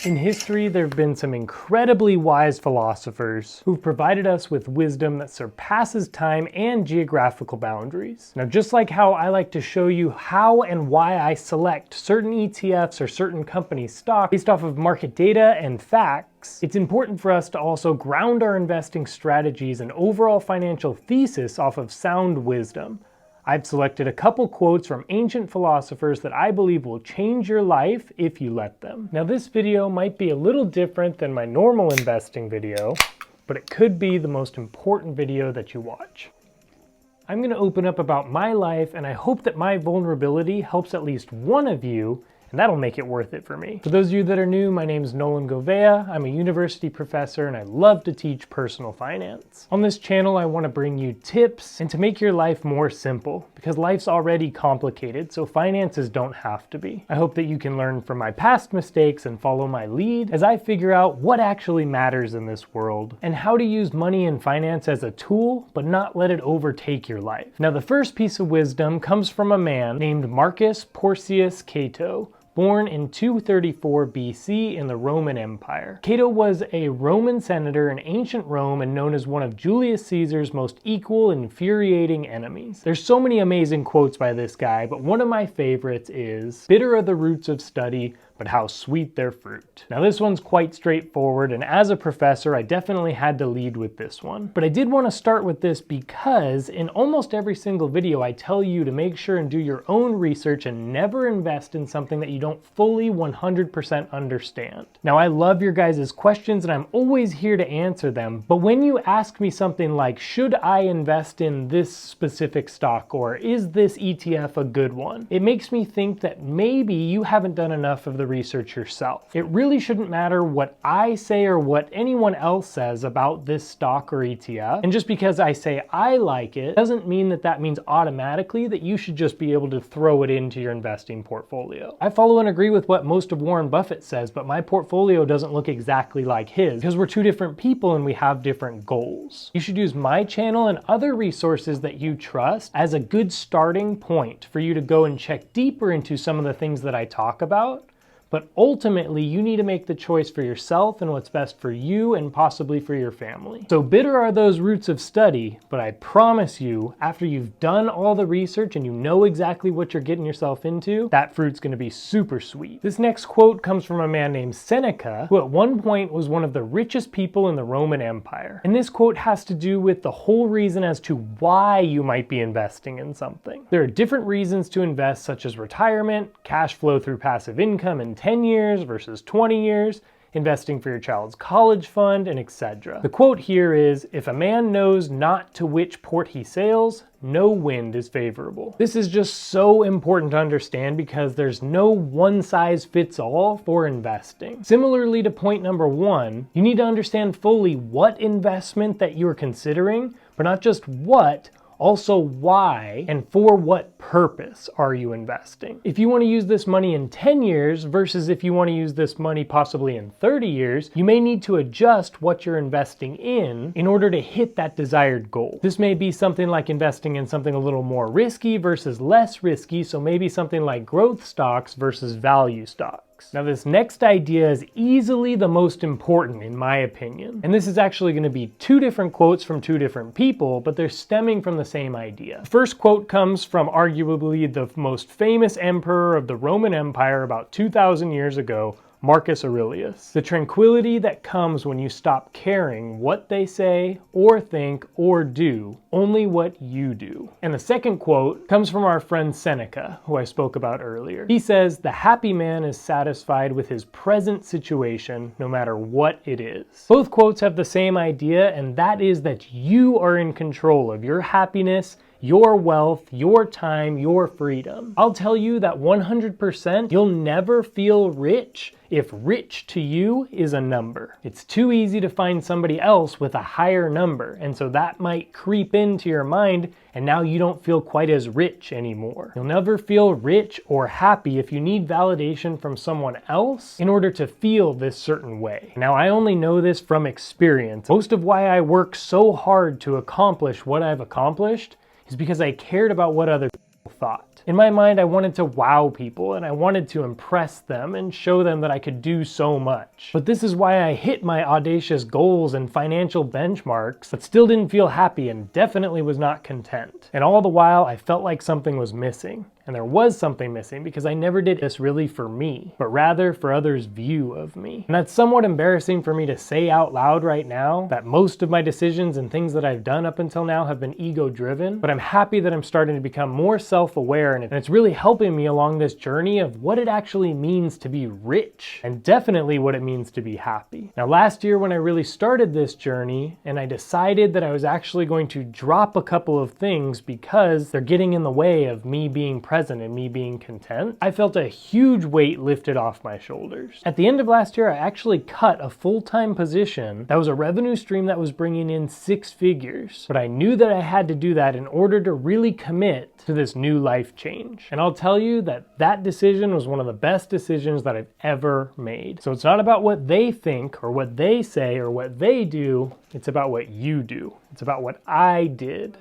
In history, there have been some incredibly wise philosophers who've provided us with wisdom that surpasses time and geographical boundaries. Now, just like how I like to show you how and why I select certain ETFs or certain companies' stock based off of market data and facts, it's important for us to also ground our investing strategies and overall financial thesis off of sound wisdom. I've selected a couple quotes from ancient philosophers that I believe will change your life if you let them. Now, this video might be a little different than my normal investing video, but it could be the most important video that you watch. I'm going to open up about my life, and I hope that my vulnerability helps at least one of you, and that'll make it worth it for me. For those of you that are new, my name is Nolan Govea. I'm a university professor and I love to teach personal finance. On this channel, I want to bring you tips and to make your life more simple, because life's already complicated, so finances don't have to be. I hope that you can learn from my past mistakes and follow my lead as I figure out what actually matters in this world and how to use money and finance as a tool, but not let it overtake your life. Now, the first piece of wisdom comes from a man named Marcus Porcius Cato, born in 234 BC in the Roman Empire. Cato was a Roman senator in ancient Rome and known as one of Julius Caesar's most equal, infuriating enemies. There's so many amazing quotes by this guy, but one of my favorites is, "Bitter are the roots of study, but how sweet their fruit." Now, this one's quite straightforward, and as a professor, I definitely had to lead with this one. But I did want to start with this because in almost every single video, I tell you to make sure and do your own research and never invest in something that you don't fully 100% understand. Now, I love your guys' questions, and I'm always here to answer them. But when you ask me something like, should I invest in this specific stock, or is this ETF a good one? It makes me think that maybe you haven't done enough of the research yourself. It really shouldn't matter what I say or what anyone else says about this stock or ETF. And just because I say I like it doesn't mean that that means automatically that you should just be able to throw it into your investing portfolio. I follow and agree with what most of Warren Buffett says, but my portfolio doesn't look exactly like his because we're two different people and we have different goals. You should use my channel and other resources that you trust as a good starting point for you to go and check deeper into some of the things that I talk about. But ultimately, you need to make the choice for yourself and what's best for you and possibly for your family. So bitter are those roots of study, but I promise you, after you've done all the research and you know exactly what you're getting yourself into, that fruit's gonna be super sweet. This next quote comes from a man named Seneca, who at one point was one of the richest people in the Roman Empire. And this quote has to do with the whole reason as to why you might be investing in something. There are different reasons to invest, such as retirement, cash flow through passive income, and 10 years versus 20 years, investing for your child's college fund, and etc. The quote here is, "If a man knows not to which port he sails, no wind is favorable." This is just so important to understand because there's no one size fits all for investing. Similarly to point number one, you need to understand fully what investment that you're considering, but not just what, also why, and for what purpose are you investing. If you want to use this money in 10 years versus if you want to use this money possibly in 30 years, you may need to adjust what you're investing in order to hit that desired goal. This may be something like investing in something a little more risky versus less risky, so maybe something like growth stocks versus value stocks. Now, this next idea is easily the most important in my opinion. And this is actually going to be two different quotes from two different people, but they're stemming from the same idea. The first quote comes from arguably the most famous emperor of the Roman Empire about 2,000 years ago, Marcus Aurelius. "The tranquility that comes when you stop caring what they say or think or do, only what you do." And the second quote comes from our friend Seneca, who I spoke about earlier. He says, "The happy man is satisfied with his present situation, no matter what it is." Both quotes have the same idea, and that is that you are in control of your happiness, your wealth, your time, your freedom. I'll tell you that 100% you'll never feel rich if rich to you is a number. It's too easy to find somebody else with a higher number, and so that might creep into your mind, and now you don't feel quite as rich anymore. You'll never feel rich or happy if you need validation from someone else in order to feel this certain way. Now, I only know this from experience. Most of why I work so hard to accomplish what I've accomplished is because I cared about what other people thought. In my mind, I wanted to wow people and I wanted to impress them and show them that I could do so much. But this is why I hit my audacious goals and financial benchmarks, but still didn't feel happy and definitely was not content. And all the while, I felt like something was missing. And there was something missing because I never did this really for me, but rather for others' view of me. And that's somewhat embarrassing for me to say out loud right now, that most of my decisions and things that I've done up until now have been ego-driven, but I'm happy that I'm starting to become more self-aware, and it's really helping me along this journey of what it actually means to be rich, and definitely what it means to be happy. Now, last year when I really started this journey, and I decided that I was actually going to drop a couple of things because they're getting in the way of me being present and me being content, I felt a huge weight lifted off my shoulders. At the end of last year, I actually cut a full-time position that was a revenue stream that was bringing in 6 figures. But I knew that I had to do that in order to really commit to this new life change. And I'll tell you that that decision was one of the best decisions that I've ever made. So it's not about what they think or what they say or what they do, it's about what you do. It's about what I did.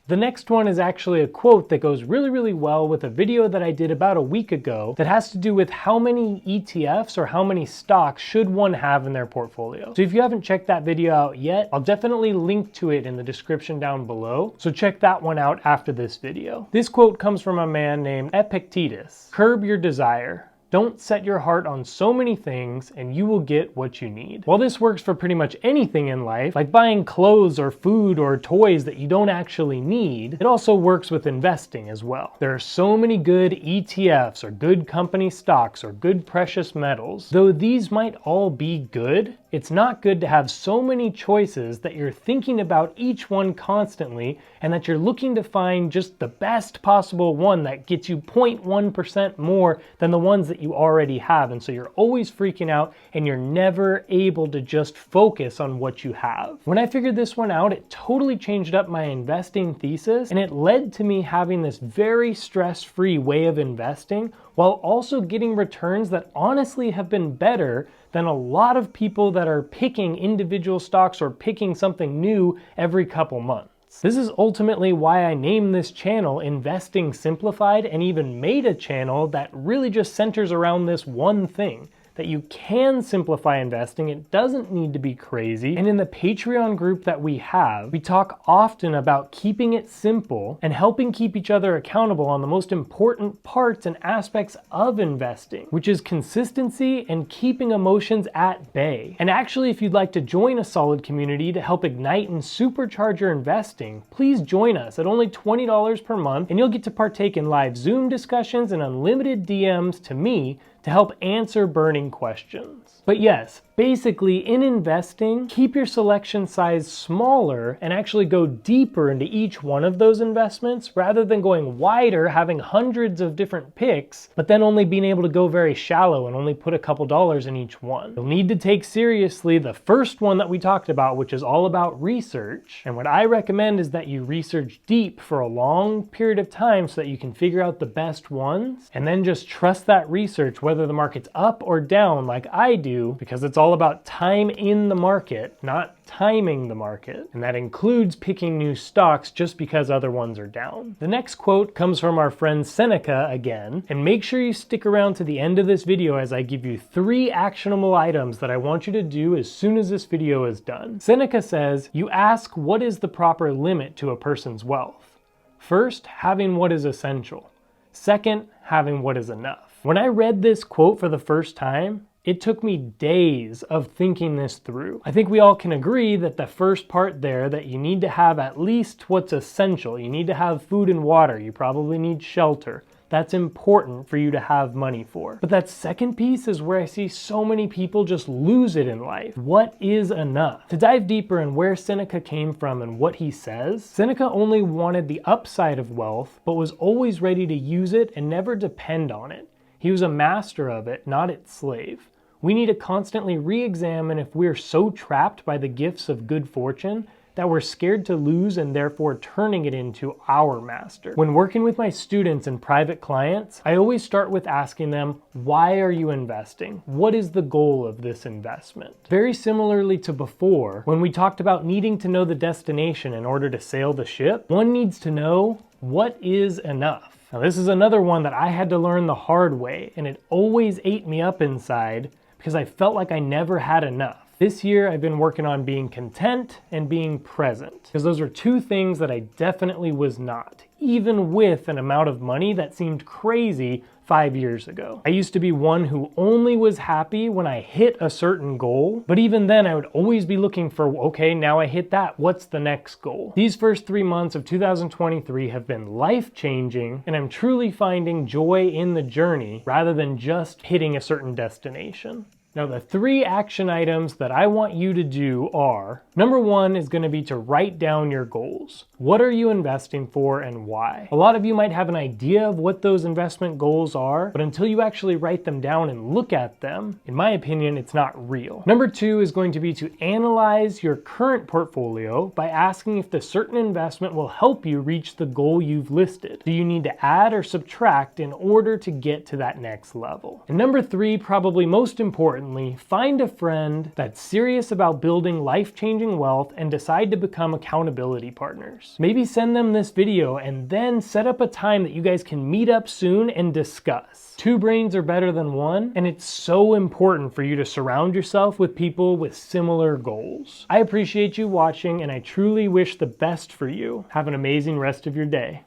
The next one is actually a quote that goes really well with a video that I did about a week ago that has to do with how many ETFs or how many stocks should one have in their portfolio. So if you haven't checked that video out yet, I'll definitely link to it in the description down below. So check that one out after this video. This quote comes from a man named Epictetus. Curb your desire. Don't set your heart on so many things and you will get what you need. While this works for pretty much anything in life, like buying clothes or food or toys that you don't actually need, it also works with investing as well. There are so many good ETFs or good company stocks or good precious metals. Though these might all be good, it's not good to have so many choices that you're thinking about each one constantly and that you're looking to find just the best possible one that gets you 0.1% more than the ones that you already have. And so you're always freaking out and you're never able to just focus on what you have. When I figured this one out, it totally changed up my investing thesis and it led to me having this very stress-free way of investing while also getting returns that honestly have been better than a lot of people that are picking individual stocks or picking something new every couple months. This is ultimately why I named this channel Investing Simplified and even made a channel that really just centers around this one thing. That you can simplify investing, it doesn't need to be crazy. And in the Patreon group that we have, we talk often about keeping it simple and helping keep each other accountable on the most important parts and aspects of investing, which is consistency and keeping emotions at bay. And actually, if you'd like to join a solid community to help ignite and supercharge your investing, please join us at only $20 per month, and you'll get to partake in live Zoom discussions and unlimited DMs to me to help answer burning questions. But yes, basically in investing, keep your selection size smaller and actually go deeper into each one of those investments rather than going wider, having hundreds of different picks, but then only being able to go very shallow and only put a couple dollars in each one. You'll need to take seriously the first one that we talked about, which is all about research. And what I recommend is that you research deep for a long period of time so that you can figure out the best ones and then just trust that research whether the market's up or down like I do, because it's all about time in the market, not timing the market. And that includes picking new stocks just because other ones are down. The next quote comes from our friend Seneca again, and make sure you stick around to the end of this video as I give you 3 actionable items that I want you to do as soon as this video is done. Seneca says, you ask what is the proper limit to a person's wealth. First, having what is essential. Second, having what is enough. When I read this quote for the first time, it took me days of thinking this through. I think we all can agree that the first part there, that you need to have at least what's essential. You need to have food and water. You probably need shelter. That's important for you to have money for. But that second piece is where I see so many people just lose it in life. What is enough? To dive deeper in where Seneca came from and what he says, Seneca only wanted the upside of wealth, but was always ready to use it and never depend on it. He was a master of it, not its slave. We need to constantly re-examine if we're so trapped by the gifts of good fortune that we're scared to lose and therefore turning it into our master. When working with my students and private clients, I always start with asking them, why are you investing? What is the goal of this investment? Very similarly to before, when we talked about needing to know the destination in order to sail the ship, one needs to know what is enough. Now this is another one that I had to learn the hard way, and it always ate me up inside because I felt like I never had enough. This year I've been working on being content and being present, because those are two things that I definitely was not, even with an amount of money that seemed crazy 5 years ago. I used to be one who only was happy when I hit a certain goal, but even then I would always be looking for, okay, now I hit that, what's the next goal? These first 3 months of 2023 have been life-changing, and I'm truly finding joy in the journey rather than just hitting a certain destination. Now, the 3 action items that I want you to do are, number 1 is going to be to write down your goals. What are you investing for and why? A lot of you might have an idea of what those investment goals are, but until you actually write them down and look at them, in my opinion, it's not real. Number 2 is going to be to analyze your current portfolio by asking if the certain investment will help you reach the goal you've listed. Do you need to add or subtract in order to get to that next level? And number 3, probably most important, find a friend that's serious about building life-changing wealth and decide to become accountability partners. Maybe send them this video and then set up a time that you guys can meet up soon and discuss. 2 brains are better than 1, and it's so important for you to surround yourself with people with similar goals. I appreciate you watching, and I truly wish the best for you. Have an amazing rest of your day.